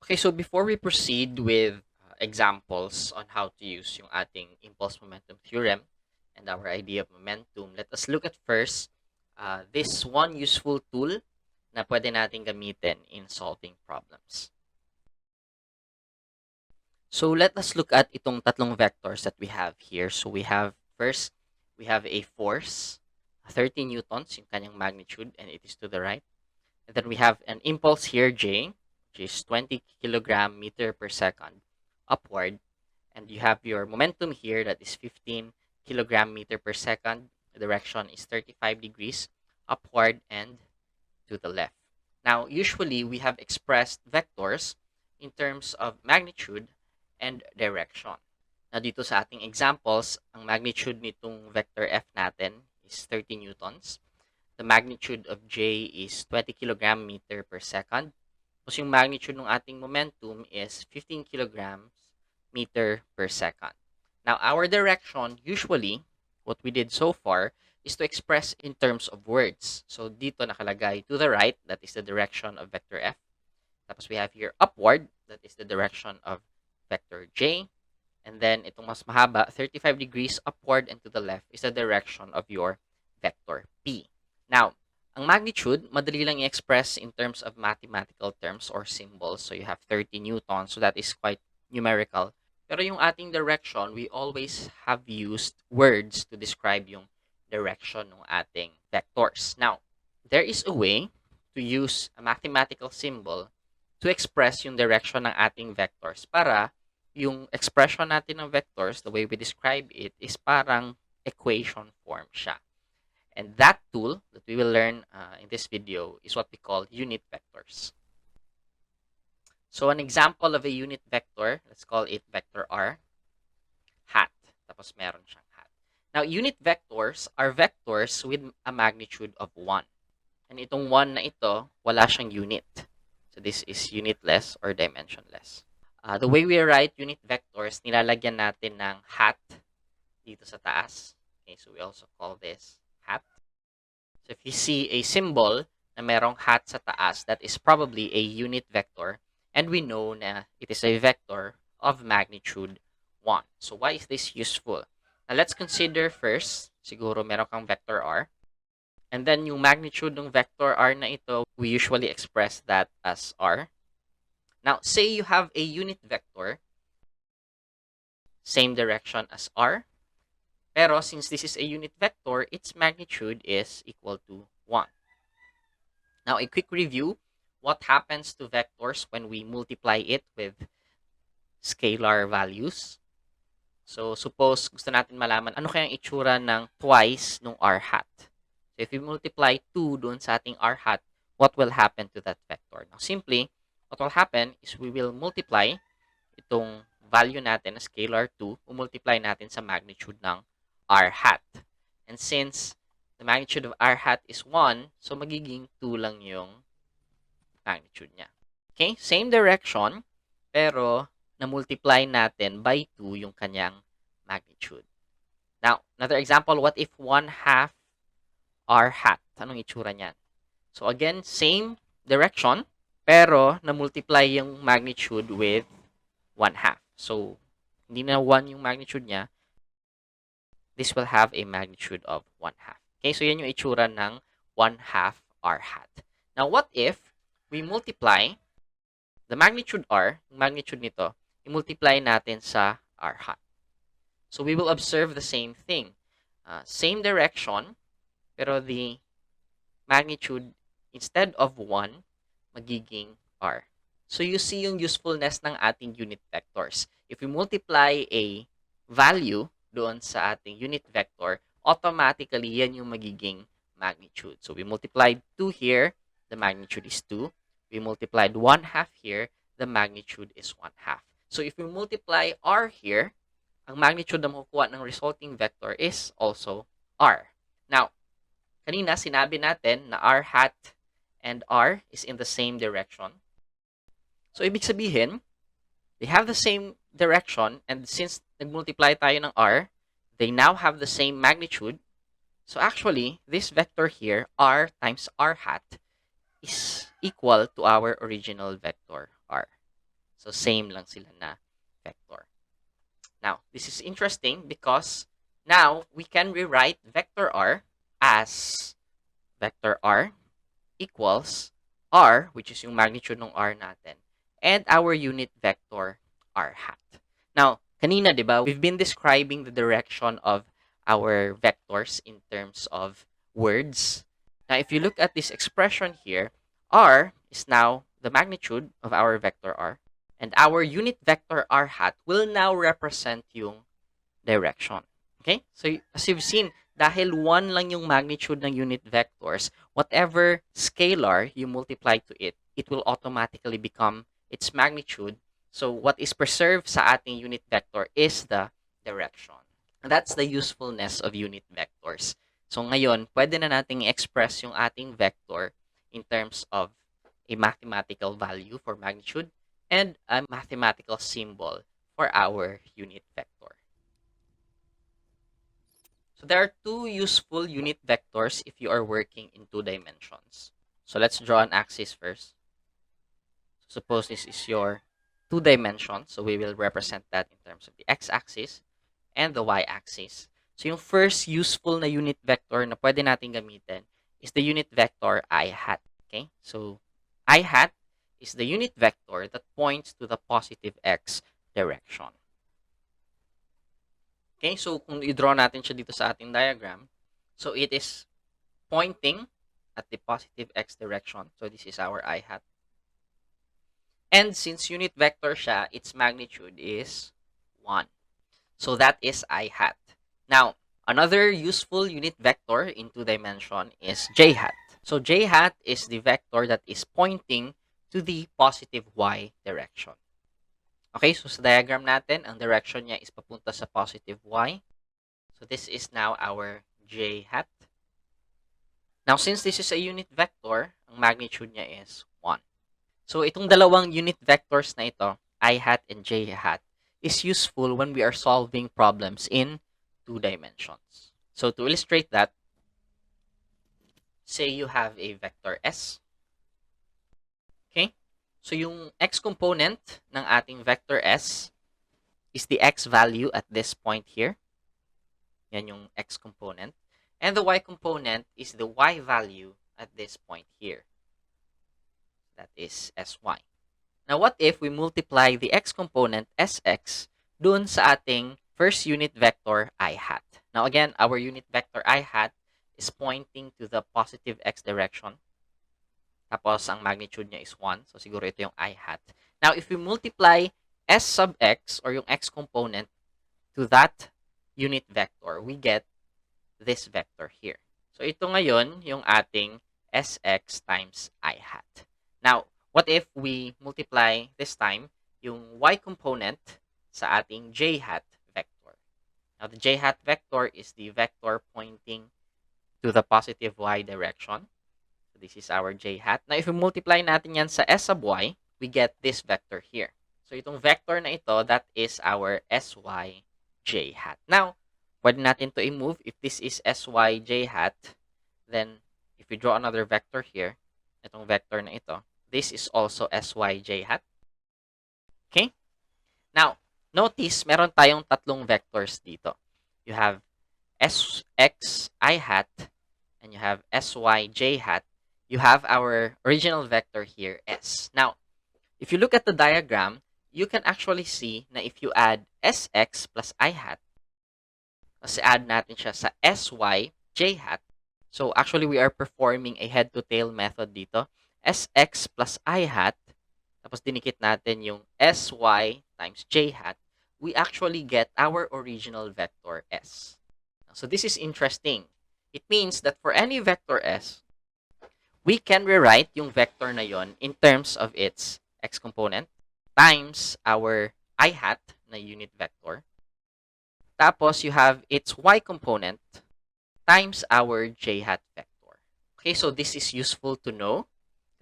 Okay, so before we proceed with examples on how to use yung ating impulse momentum theorem and our idea of momentum, let us look at first this one useful tool na pwede natin gamitin in solving problems. So let us look at itong tatlong vectors that we have here. So we have first, we have a force, 30 newtons, yung kanyang magnitude, and it is to the right. And then we have an impulse here, J, which is 20 kilogram meter per second upward. And you have your momentum here that is 15 kilogram meter per second. The direction is 35 degrees upward and to the left. Now, usually we have expressed vectors in terms of magnitude and direction. Now, dito sa ating examples, ang magnitude nitong vector F natin is 30 newtons. The magnitude of J is 20 kilogram meter per second. Tapos yung magnitude ng ating momentum is 15 kilograms meter per second. Now, our direction, usually, what we did so far, is to express in terms of words. So, dito nakalagay to the right, that is the direction of vector F. Tapos we have here upward, that is the direction of vector J. And then, itong mas mahaba, 35 degrees upward and to the left is the direction of your vector P. Now, ang magnitude, madali lang i-express in terms of mathematical terms or symbols. So, you have 30 newtons. So, that is quite numerical. Pero yung ating direction, we always have used words to describe yung direction ng ating vectors. Now, there is a way to use a mathematical symbol to express yung direction ng ating vectors para yung expression natin ng vectors, the way we describe it, is parang equation form siya. And that tool that we will learn in this video is what we call unit vectors. So an example of a unit vector, let's call it vector R, hat. Tapos meron siyang hat. Now, unit vectors are vectors with a magnitude of 1. And itong 1 na ito, wala siyang unit. So this is unitless or dimensionless. The way we write unit vectors, nilalagyan natin ng hat dito sa taas. Okay, so we also call this hat. So if you see a symbol na merong hat sa taas, that is probably a unit vector. And we know na it is a vector of magnitude 1. So why is this useful? Now let's consider first, siguro meron kang vector R. And then yung magnitude ng vector R na ito, we usually express that as R. Now, say you have a unit vector, same direction as R. Pero since this is a unit vector, its magnitude is equal to 1. Now, a quick review. What happens to vectors when we multiply it with scalar values? So, suppose gusto natin malaman ano kayang itsura ng twice nung r hat. So, if we multiply 2 doon sa ating r hat, what will happen to that vector? Now, simply, what will happen is we will multiply itong value natin na scalar 2, multiply natin sa magnitude ng r hat. And since the magnitude of r hat is 1, so magiging 2 lang yung magnitude niya. Okay? Same direction, pero na-multiply natin by 2 yung kanyang magnitude. Now, another example, what if 1/2 r hat? Anong itsura niyan? So again, same direction, pero na-multiply yung magnitude with 1/2. So, hindi na 1 yung magnitude niya. This will have a magnitude of 1/2. Okay, so yan yung itsura ng 1/2 r hat. Now, what if we multiply the magnitude r, yung magnitude nito, i-multiply natin sa r hat. So we will observe the same thing. Same direction, pero the magnitude, instead of 1, magiging r. So you see yung usefulness ng ating unit vectors. If we multiply a value doon sa ating unit vector, automatically yan yung magiging magnitude. So we multiplied 2 here, the magnitude is 2. We multiplied 1/2 here, the magnitude is 1/2. So if we multiply r here, ang magnitude na makukuha ng resulting vector is also r. Now, kanina sinabi natin na r hat and r is in the same direction. So ibig sabihin, they have the same direction, and since nag-multiply tayo ng r, they now have the same magnitude. So actually, this vector here, r times r hat, is equal to our original vector r. So, same lang sila na vector. Now, this is interesting because now we can rewrite vector r as vector r equals r, which is yung magnitude ng r natin, and our unit vector r hat. Now, kanina, di ba, we've been describing the direction of our vectors in terms of words. Now, if you look at this expression here, r is now the magnitude of our vector r, and our unit vector r hat will now represent yung direction. Okay? So, as you've seen, dahil 1 lang yung magnitude ng unit vectors, whatever scalar you multiply to it, it will automatically become its magnitude. So, what is preserved sa ating unit vector is the direction. And that's the usefulness of unit vectors. So, ngayon, pwede na nating express yung ating vector in terms of a mathematical value for magnitude and a mathematical symbol for our unit vector. So there are two useful unit vectors if you are working in 2 dimensions. So let's draw an axis first. So suppose this is your 2 dimensions. So we will represent that in terms of the x-axis and the y-axis. So yung first useful na unit vector na pwede natin gamitin is the unit vector I hat. Okay? So I hat is the unit vector that points to the positive x direction. Okay, so kung i-draw natin siya dito sa ating diagram, so it is pointing at the positive x direction. So this is our I hat. And since unit vector siya, its magnitude is 1. So that is I hat. Now, another useful unit vector in 2 dimension is j hat. So j hat is the vector that is pointing to the positive y direction. Okay, so sa diagram natin, ang direction niya is papunta sa positive y. So this is now our j hat. Now, since this is a unit vector, ang magnitude niya is 1. So itong dalawang unit vectors na ito, I hat and j hat, is useful when we are solving problems in 2 dimensions. So to illustrate that, say you have a vector s. Okay? So yung x component ng ating vector s is the x value at this point here. Yan yung x component. And the y component is the y value at this point here. That is sy. Now, what if we multiply the x component sx dun sa ating first unit vector I hat? Now, again, our unit vector I hat is pointing to the positive x direction. Tapos, ang magnitude niya is 1. So, siguro ito yung I hat. Now, if we multiply s sub x or yung x component to that unit vector, we get this vector here. So, ito ngayon yung ating sx times I hat. Now, what if we multiply this time yung y component sa ating j hat vector? Now, the j hat vector is the vector pointing to the positive y direction. So, this is our j hat. Now, if we multiply natin yan sa s sub y, we get this vector here. So, itong vector na ito, that is our sy j hat. Now, pwede natin to i-move. If this is sy j hat, then if we draw another vector here, itong vector na ito, this is also sy j hat. Okay? Now, notice, meron tayong tatlong vectors dito. You have sx I hat, and you have sy j hat. You have our original vector here, s. Now, if you look at the diagram, you can actually see na if you add sx plus I hat, kasi add natin siya sa sy j hat, so actually we are performing a head-to-tail method dito. Sx plus I hat, tapos dinikit natin yung sy times j hat, we actually get our original vector s. So this is interesting. It means that for any vector s, we can rewrite yung vector na yon in terms of its x component times our I hat na unit vector. Tapos you have its y component times our j hat vector. Okay, so this is useful to know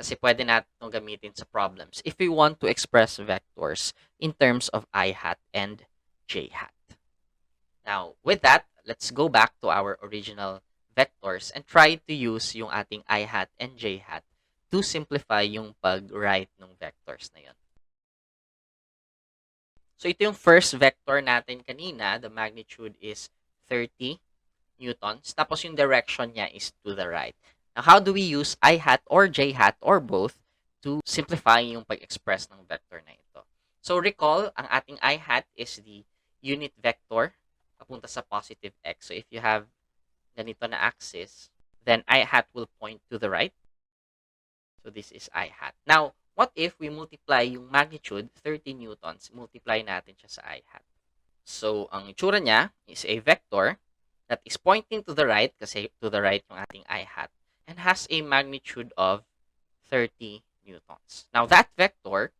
kasi pwede natin itong gamitin sa problems if we want to express vectors in terms of I hat and j hat. Now, with that, let's go back to our original vectors and try to use yung ating I hat and j hat to simplify yung pag-write ng vectors na yun. So ito yung first vector natin kanina. The magnitude is 30 newtons. Tapos yung direction niya is to the right. Now, how do we use I hat or J hat or both to simplify yung pag-express ng vector na ito? So recall, ang ating I hat is the unit vector papunta sa positive x. So if you have ganito na axis, then I hat will point to the right. So this is I hat. Now, what if we multiply yung magnitude, 30 newtons, multiply natin siya sa I hat. So, ang itsura niya is a vector that is pointing to the right, kasi to the right yung ating I hat, and has a magnitude of 30 newtons. Now, that vector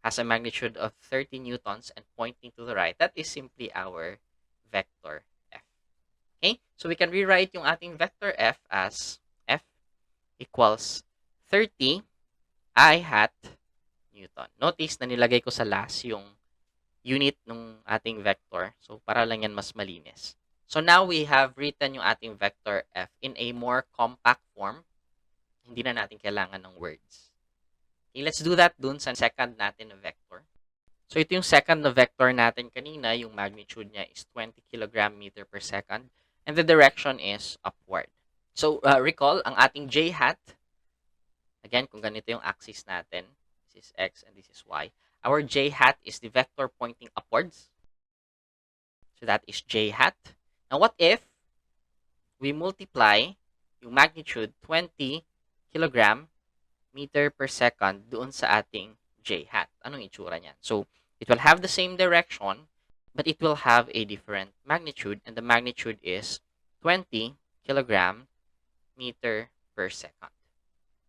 has a magnitude of 30 newtons and pointing to the right. That is simply our vector F. Okay? So, we can rewrite yung ating vector F as F equals 30 I hat Newton. Notice na nilagay ko sa last yung unit ng ating vector. So, para lang yan mas malinis. So, now we have written yung ating vector F in a more compact form. Hindi na natin kailangan ng words. Okay, let's do that dun sa second natin na vector. So, ito yung second na vector natin kanina. Yung magnitude niya is 20 kg meter per second. And the direction is upward. So, recall, ang ating J hat, again, kung ganito yung axis natin, this is X and this is Y. Our J hat is the vector pointing upwards. So, that is J hat. Now, what if we multiply yung magnitude 20 kg meter per second doon sa ating J hat? Anong itsura niyan? So, it will have the same direction, but it will have a different magnitude, and the magnitude is 20 kg meter per second.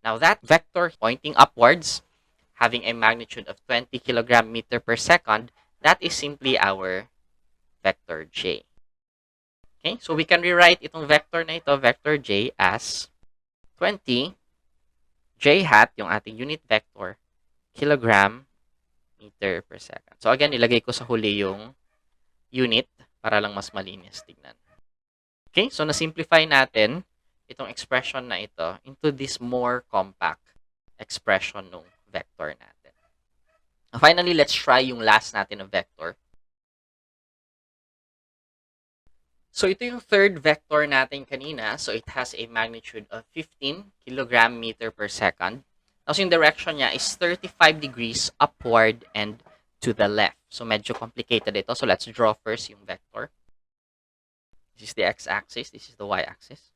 Now, that vector pointing upwards, having a magnitude of 20 kg meter per second, that is simply our vector J. Okay, so we can rewrite itong vector na ito, vector J, as 20 J hat, yung ating unit vector, kilogram meter per second. So again, ilagay ko sa huli yung unit para lang mas malinis tignan. Okay, so na-simplify natin itong expression na ito into this more compact expression ng vector natin. Now, finally, let's try yung last natin na vector. So, ito yung third vector natin kanina. So, it has a magnitude of 15 kg meter per second. Tapos, yung direction niya is 35 degrees upward and to the left. So, medyo complicated ito. So, let's draw first yung vector. This is the x-axis. This is the y-axis.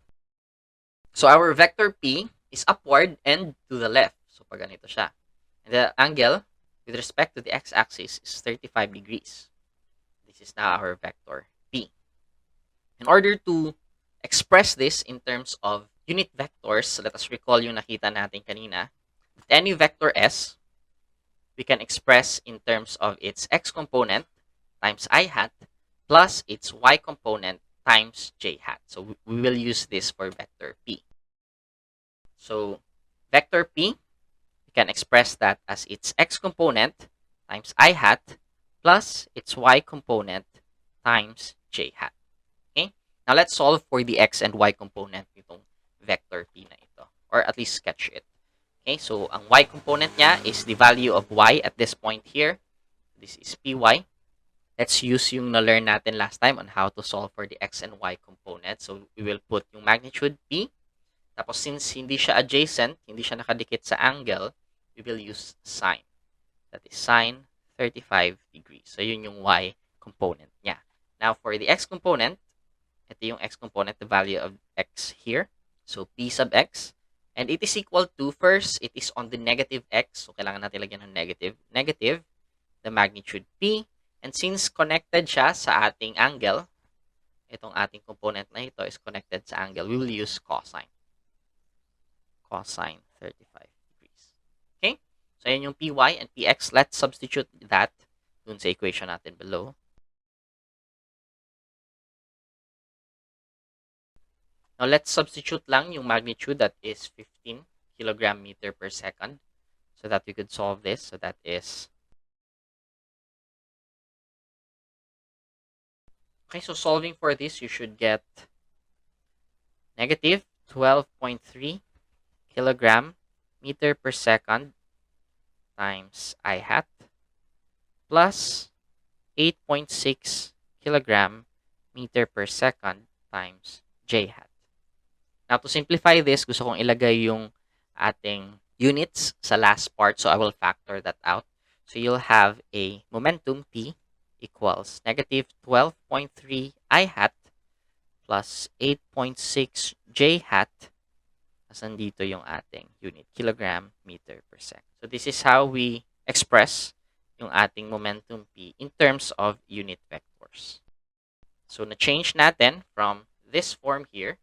So, our vector P is upward and to the left. So, pag ganito siya. And the angle with respect to the x-axis is 35 degrees. This is now our vector P. In order to express this in terms of unit vectors, let us recall yung nakita natin kanina. With any vector S, we can express in terms of its x component times I hat plus its y component times j hat. So we will use this for vector P. So vector P, we can express that as its x component times I hat plus its y component times j hat. Now, let's solve for the x and y component nitong vector P na ito. Or at least sketch it. Okay, so ang y component niya is the value of y at this point here. This is py. Let's use yung na-learn natin last time on how to solve for the x and y component. So, we will put yung magnitude p. Tapos, since hindi siya adjacent, hindi siya nakadikit sa angle, we will use sine. That is sine 35 degrees. So, yun yung y component niya. Now, for the x component, ito yung x component, the value of x here. So, p sub x. And it is equal to, first, it is on the negative x. So, kailangan natin lagyan ng negative. Negative, the magnitude p. And since connected siya sa ating angle, itong ating component na ito is connected sa angle, we will use cosine. Cosine 35 degrees. Okay? So, yan yung py and px. Let's substitute that dun sa equation natin below. Now, let's substitute lang yung magnitude that is 15 kg meter per second so that we could solve this. So, that is... Okay, so solving for this, you should get negative 12.3 kg meter per second times I hat plus 8.6 kilogram meter per second times j hat. Now, to simplify this, gusto kong ilagay yung ating units sa last part. So, I will factor that out. So, you'll have a momentum P equals negative 12.3 I hat plus 8.6 j hat. As nandito yung ating unit, kilogram meter per second. So, this is how we express yung ating momentum P in terms of unit vectors. So, na-change natin from this form here,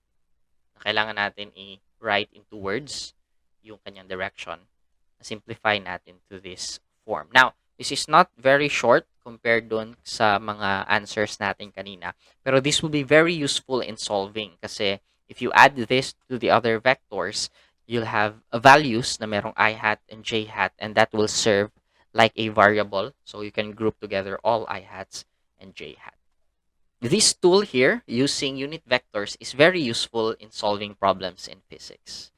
kailangan natin i-write into words yung kanyang direction. Simplify natin to this form. Now, this is not very short compared dun sa mga answers natin kanina. Pero this will be very useful in solving kasi if you add this to the other vectors, you'll have values na merong I hat and j hat, and that will serve like a variable. So you can group together all I hats and j hat. This tool here, using unit vectors, is very useful in solving problems in physics.